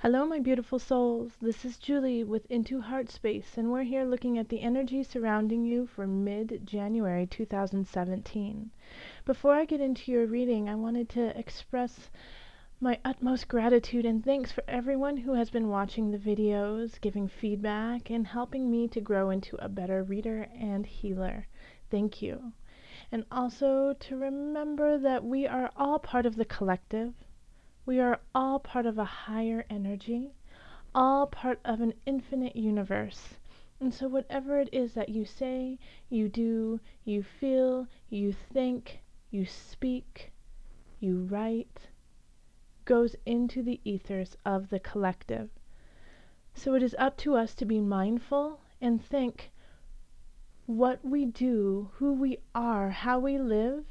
Hello, my beautiful souls. This is Julie with Into Heartspace, and we're here looking at the energy surrounding you for mid-January 2017. Before I get into your reading, I wanted to express my utmost gratitude and thanks for everyone who has been watching the videos, giving feedback, and helping me to grow into a better reader and healer. Thank you. And also to remember that we are all part of the collective. We are all part of a higher energy, all part of an infinite universe. And so whatever it is that you say, you do, you feel, you think, you speak, you write, goes into the ethers of the collective. So it is up to us to be mindful and think what we do, who we are, how we live.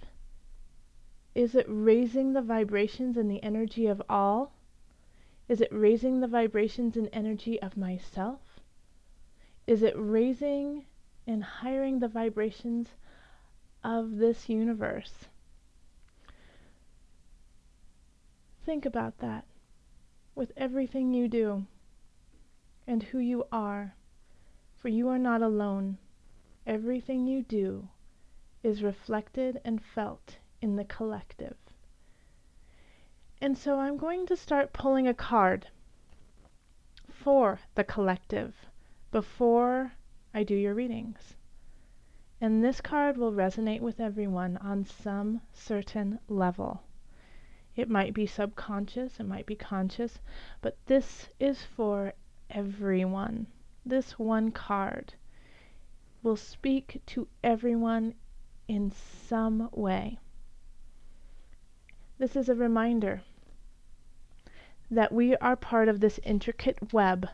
Is it raising the vibrations and the energy of all? Is it raising the vibrations and energy of myself? Is it raising and highering the vibrations of this universe? Think about that with everything you do and who you are, for you are not alone. Everything you do is reflected and felt in the collective. And so I'm going to start pulling a card for the collective before I do your readings. And this card will resonate with everyone on some certain level. It might be subconscious, it might be conscious, but this is for everyone. This one card will speak to everyone in some way. This is a reminder that we are part of this intricate web,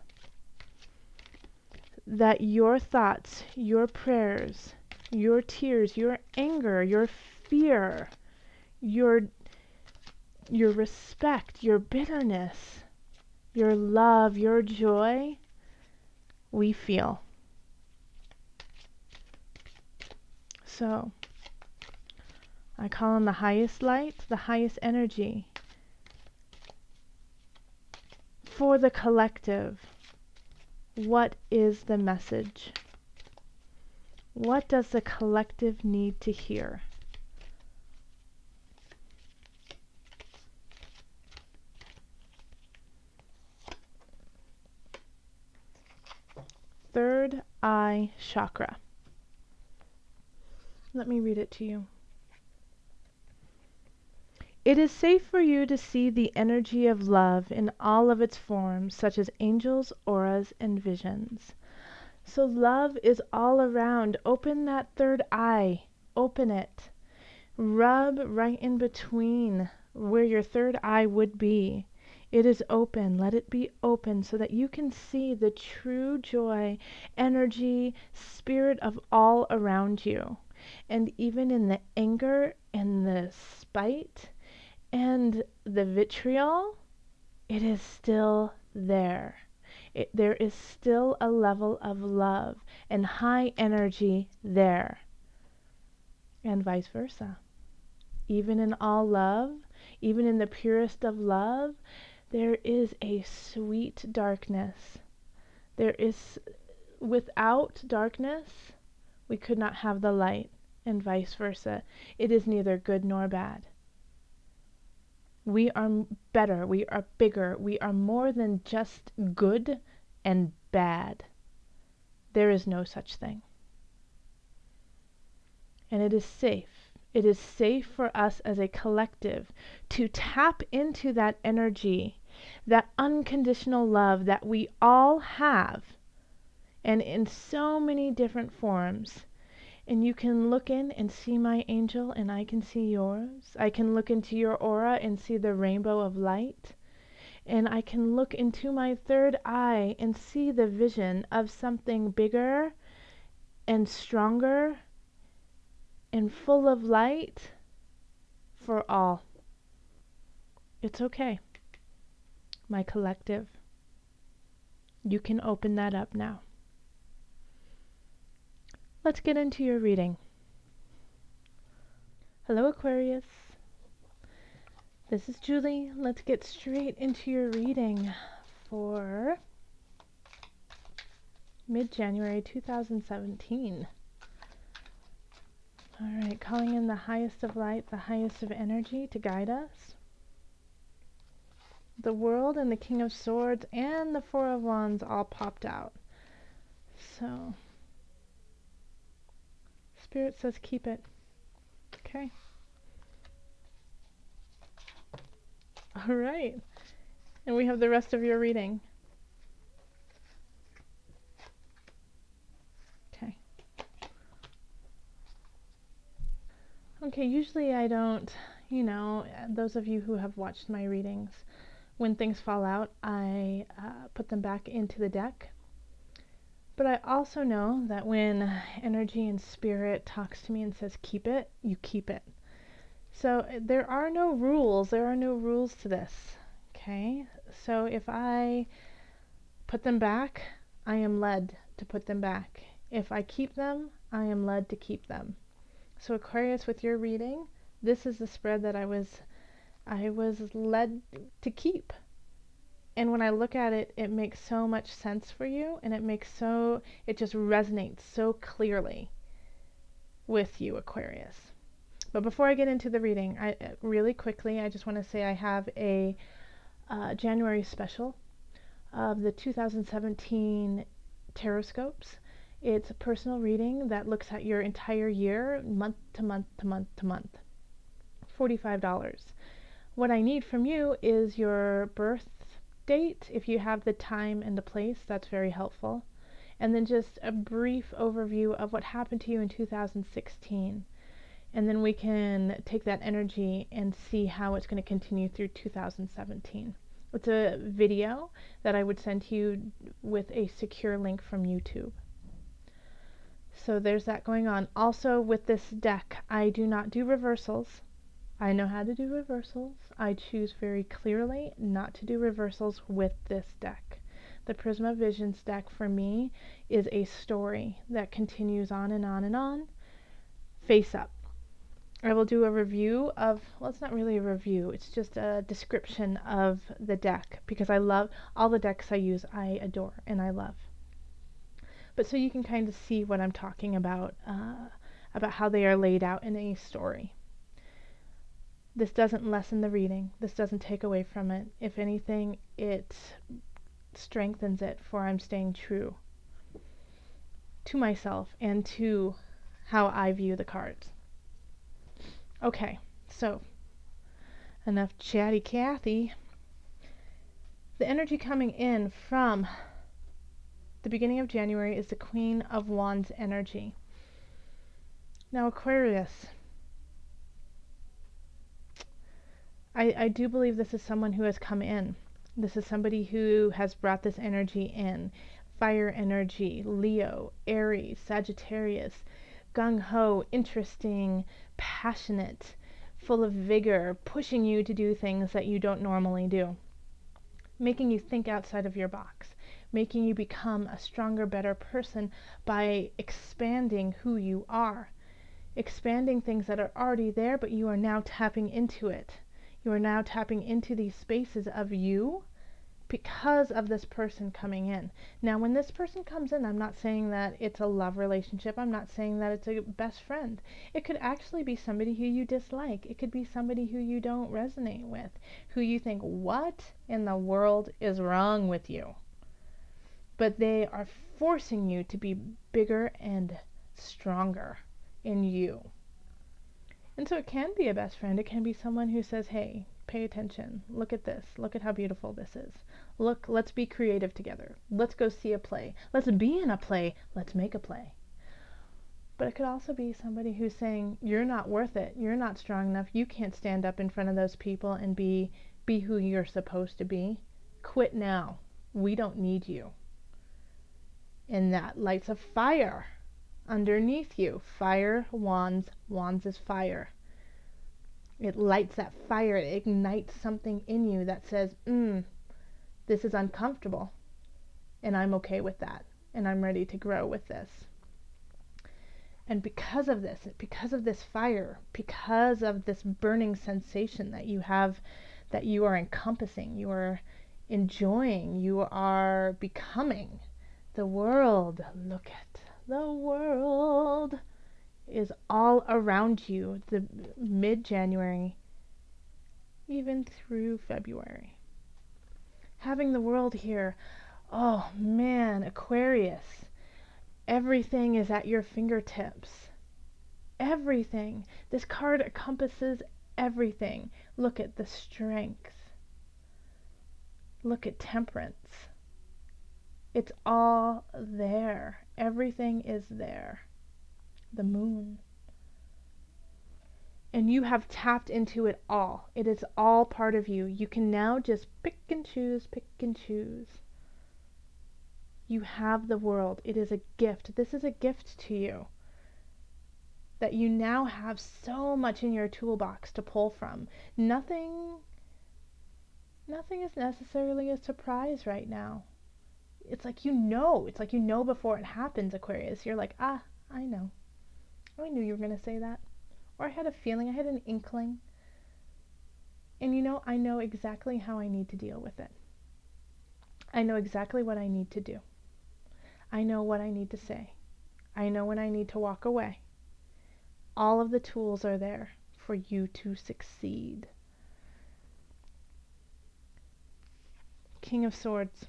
that your thoughts, your prayers, your tears, your anger, your fear, your respect, your bitterness, your love, your joy, we feel. So, I call on the highest light, the highest energy for the collective. What is the message? What does the collective need to hear? Third eye chakra. Let me read it to you. It is safe for you to see the energy of love in all of its forms, such as angels, auras, and visions. So love is all around. Open that third eye. Open it. Rub right in between where your third eye would be. It is open. Let it be open so that you can see the true joy, energy, spirit of all around you. And even in the anger and the spite and the vitriol, it is still there. There is still a level of love and high energy there. And vice versa. Even in all love, even in the purest of love, there is a sweet darkness. Without darkness, we could not have the light, and vice versa. It is neither good nor bad. We are better, we are bigger, we are more than just good and bad. There is no such thing. And it is safe. It is safe for us as a collective to tap into that energy, that unconditional love that we all have, and in so many different forms. And you can look in and see my angel, and I can see yours. I can look into your aura and see the rainbow of light. And I can look into my third eye and see the vision of something bigger and stronger and full of light for all. It's okay, my collective. You can open that up now. Let's get into your reading. Hello, Aquarius. This is Julie. Let's get straight into your reading for mid-January 2017. All right, calling in the highest of light, the highest of energy to guide us. The World and the King of Swords and the Four of Wands all popped out. So, Spirit says keep it. Okay. All right. And we have the rest of your reading. Okay. Okay, usually I don't, those of you who have watched my readings, when things fall out, I put them back into the deck. But I also know that when energy and spirit talks to me and says keep it, you keep it. So there are no rules. There are no rules to this. Okay? So if I put them back, I am led to put them back. If I keep them, I am led to keep them. So Aquarius, with your reading, this is the spread that I was led to keep. And when I look at it, it makes so much sense for you, and it just resonates so clearly with you, Aquarius. But before I get into the reading, really quickly, I just want to say I have a January special of the 2017 Taroscopes. It's a personal reading that looks at your entire year, month to month to month to month. $45. What I need from you is your birth date, if you have the time and the place, that's very helpful. And then just a brief overview of what happened to you in 2016. And then we can take that energy and see how it's going to continue through 2017. It's a video that I would send to you with a secure link from YouTube. So there's that going on. Also with this deck, I do not do reversals. I know how to do reversals. I choose very clearly not to do reversals with this deck. The Prisma Visions deck for me is a story that continues on and on and on, face up. I will do a review of, well, it's not really a review, it's just a description of the deck, because I love all the decks I use. I adore and I love. But so you can kind of see what I'm talking about how they are laid out in a story. This doesn't lessen the reading. This doesn't take away from it. If anything, it strengthens it, for I'm staying true to myself and to how I view the cards. Okay, so enough chatty Cathy. The energy coming in from the beginning of January is the Queen of Wands energy. Now, Aquarius, I do believe this is someone who has come in. This is somebody who has brought this energy in. Fire energy, Leo, Aries, Sagittarius, gung-ho, interesting, passionate, full of vigor, pushing you to do things that you don't normally do, making you think outside of your box, making you become a stronger, better person by expanding who you are, expanding things that are already there, but you are now tapping into it. You are now tapping into these spaces of you because of this person coming in. Now, when this person comes in, I'm not saying that it's a love relationship. I'm not saying that it's a best friend. It could actually be somebody who you dislike. It could be somebody who you don't resonate with, who you think, what in the world is wrong with you? But they are forcing you to be bigger and stronger in you. And so it can be a best friend. It can be someone who says, hey, pay attention. Look at this. Look at how beautiful this is. Look, let's be creative together. Let's go see a play. Let's be in a play. Let's make a play. But it could also be somebody who's saying, you're not worth it. You're not strong enough. You can't stand up in front of those people and be who you're supposed to be. Quit now. We don't need you. And that lights a fire underneath you. Fire, wands. Wands is fire. It lights that fire. It ignites something in you that says, this is uncomfortable. And I'm okay with that. And I'm ready to grow with this. And because of this fire, because of this burning sensation that you have, that you are encompassing, you are enjoying, you are becoming. The world, look at the world, is all around you, the mid-January, even through February. Having the world here, oh man, Aquarius, everything is at your fingertips. Everything. This card encompasses everything. Look at the strength. Look at temperance. It's all there. Everything is there. The moon. And you have tapped into it all. It is all part of you. You can now just pick and choose, pick and choose. You have the world. It is a gift. This is a gift to you. That you now have so much in your toolbox to pull from. Nothing is necessarily a surprise right now. It's like you know. It's like you know before it happens, Aquarius. You're like, I know. I knew you were going to say that. Or I had a feeling, I had an inkling. And you know, I know exactly how I need to deal with it. I know exactly what I need to do. I know what I need to say. I know when I need to walk away. All of the tools are there for you to succeed. King of Swords.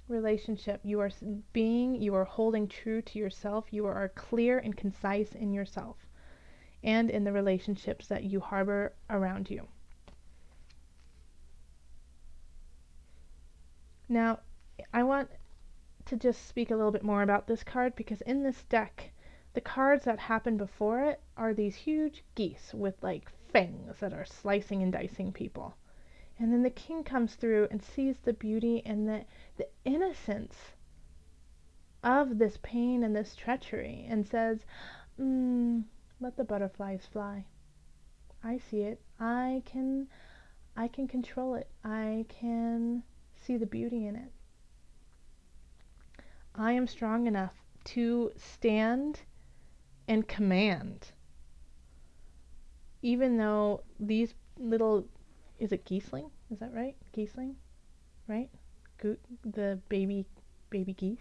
Relationship. You are holding true to yourself. You are clear and concise in yourself and in the relationships that you harbor around you. Now, I want to just speak a little bit more about this card, because in this deck, the cards that happen before it are these huge geese with like fangs that are slicing and dicing people. And then the king comes through and sees the beauty and the innocence of this pain and this treachery and says, let the butterflies fly. I see it. I can control it. I can see the beauty in it. I am strong enough to stand and command. Even though these little, is it geeseling? Is that right? Geeseling? Right? The baby geese.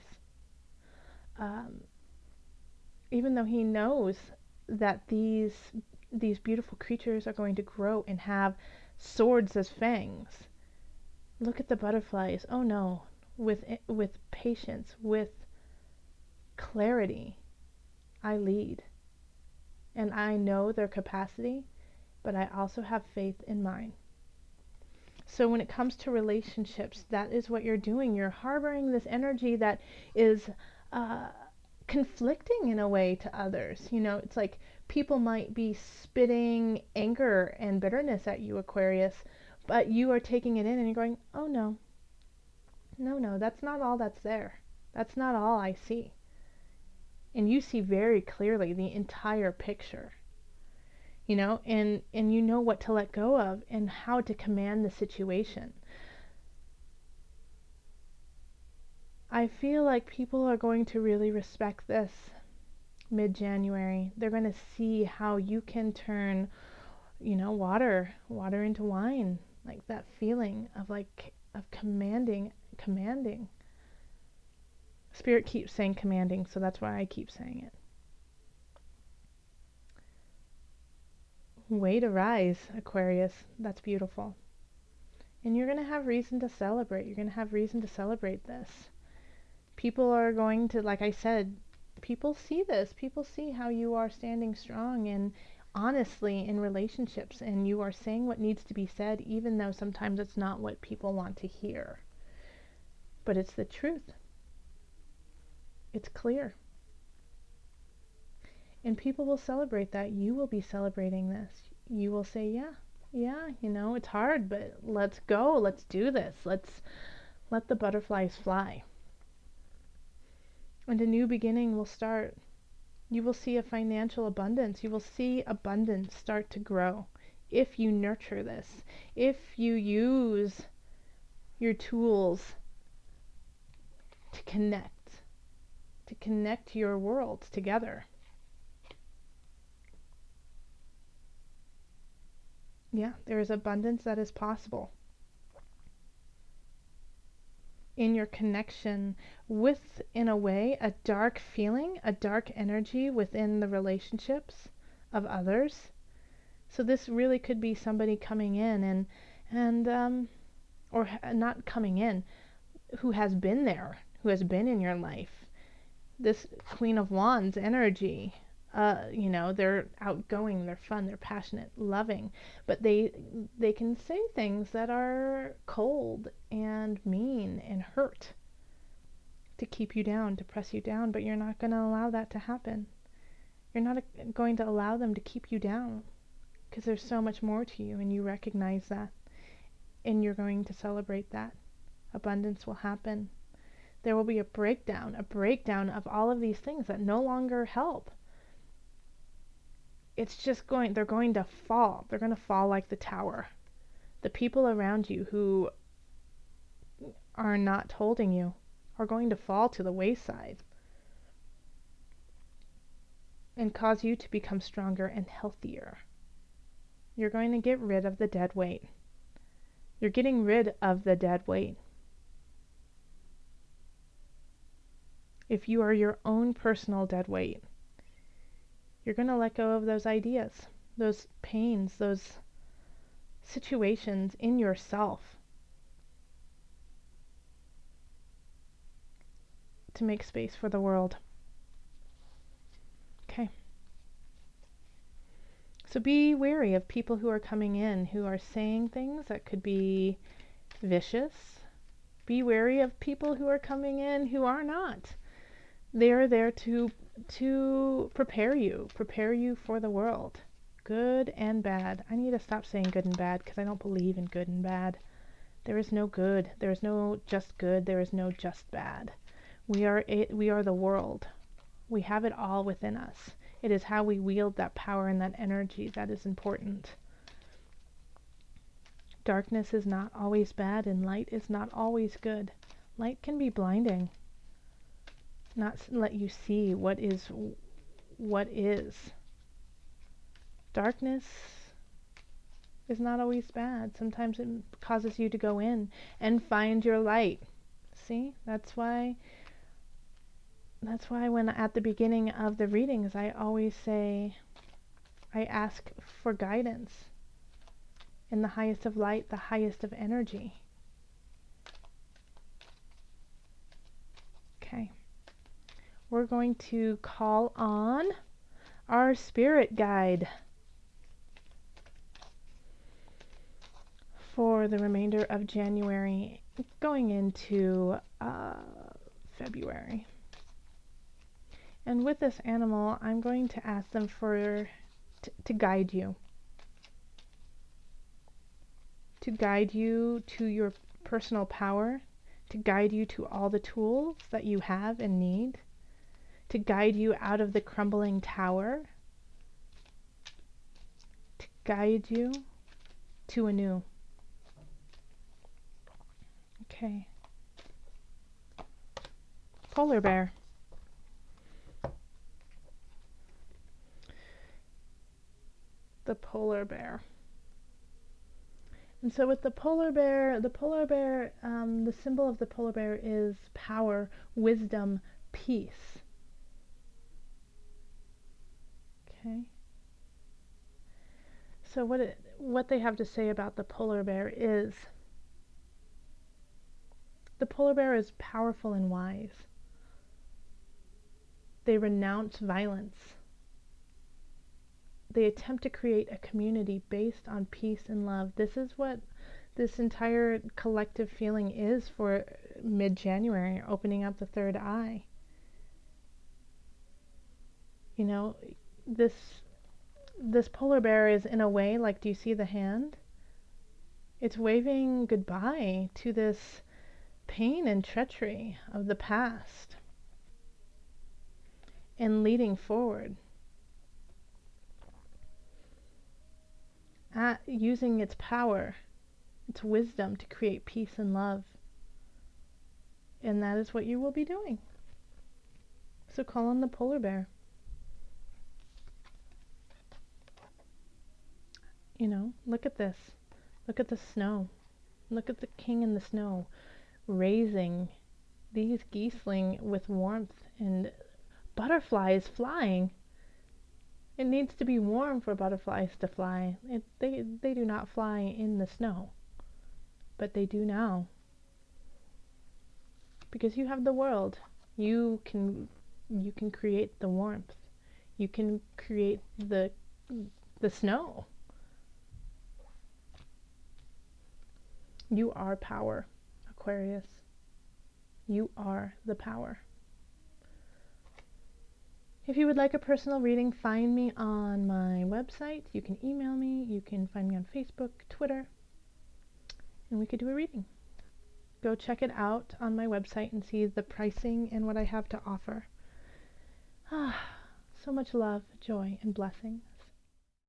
Even though he knows that these beautiful creatures are going to grow and have swords as fangs. Look at the butterflies. Oh no. With patience, with clarity, I lead. And I know their capacity, but I also have faith in mine. So when it comes to relationships, that is what you're doing. You're harboring this energy that is conflicting in a way to others. You know, it's like people might be spitting anger and bitterness at you, Aquarius, but you are taking it in and you're going, oh no, that's not all that's there. That's not all I see. And you see very clearly the entire picture. You know, and you know what to let go of and how to command the situation. I feel like people are going to really respect this mid-January. They're going to see how you can turn, you know, water into wine, like that feeling of commanding. Spirit keeps saying commanding, so that's why I keep saying it. Way to rise, Aquarius. That's beautiful. And you're going to have reason to celebrate. You're going to have reason to celebrate this. People are going to, like I said, people see this. People see how you are standing strong and honestly in relationships, and you are saying what needs to be said, even though sometimes it's not what people want to hear. But it's the truth. It's clear. And people will celebrate that. You will be celebrating this. You will say, yeah, you know, it's hard, but let's go. Let's do this. Let's let the butterflies fly. And a new beginning will start. You will see a financial abundance. You will see abundance start to grow if you nurture this, if you use your tools to connect your worlds together. Yeah, there is abundance that is possible. in your connection with, in a way, a dark feeling, a dark energy within the relationships of others. So this really could be somebody coming in or not coming in, who has been there, who has been in your life. This Queen of Wands energy, you know, they're outgoing, they're fun, they're passionate, loving, but they can say things that are cold and mean and hurt to keep you down, to press you down, but you're not going to allow that to happen. You're not going to allow them to keep you down, because there's so much more to you, and you recognize that, and you're going to celebrate that. Abundance will happen. There will be a breakdown of all of these things that no longer help. It's just they're going to fall. They're going to fall like the tower. The people around you who are not holding you are going to fall to the wayside and cause you to become stronger and healthier. You're going to get rid of the dead weight. You're getting rid of the dead weight. If you are your own personal dead weight, you're going to let go of those ideas, those pains, those situations in yourself to make space for the world. Okay. So be wary of people who are coming in, who are saying things that could be vicious. Be wary of people who are coming in who are not. They are there to prepare you for the world, good and bad. I need to stop saying good and bad, because I don't believe in good and bad. There is no good. There is no just good. There is no just bad. We are the world. We have it all within us. It is how we wield that power and that energy that is important. Darkness is not always bad, and light is not always good. Light can be blinding, not let you see what is. Darkness is not always bad. Sometimes it causes you to go in and find your light. See, that's why when at the beginning of the readings I always say, I ask for guidance in the highest of light, the highest of energy. Okay. We're going to call on our spirit guide for the remainder of January, going into February. And with this animal, I'm going to ask them to guide you. To guide you to your personal power, to guide you to all the tools that you have and need, to guide you out of the crumbling tower, to guide you to a new. Okay. Polar bear. The polar bear. And so with the polar bear, the symbol of the polar bear is power, wisdom, peace. Okay. So what they have to say about the polar bear is, the polar bear is powerful and wise. They renounce violence. They attempt to create a community based on peace and love. This is what this entire collective feeling is for mid-January, opening up the third eye. You know, this polar bear is, in a way, like, do you see the hand? It's waving goodbye to this pain and treachery of the past and leading forward. Using its power, its wisdom to create peace and love. And that is what you will be doing. So call on the polar bear. You know, look at this. Look at the snow. Look at the king in the snow, raising these geeseling with warmth and butterflies flying. It needs to be warm for butterflies to fly. They do not fly in the snow, but they do now. Because you have the world. You can create the warmth. You can create the snow. You are power, Aquarius. You are the power. If you would like a personal reading, find me on my website. You can email me. You can find me on Facebook, Twitter, and we could do a reading. Go check it out on my website and see the pricing and what I have to offer. So much love, joy, and blessings.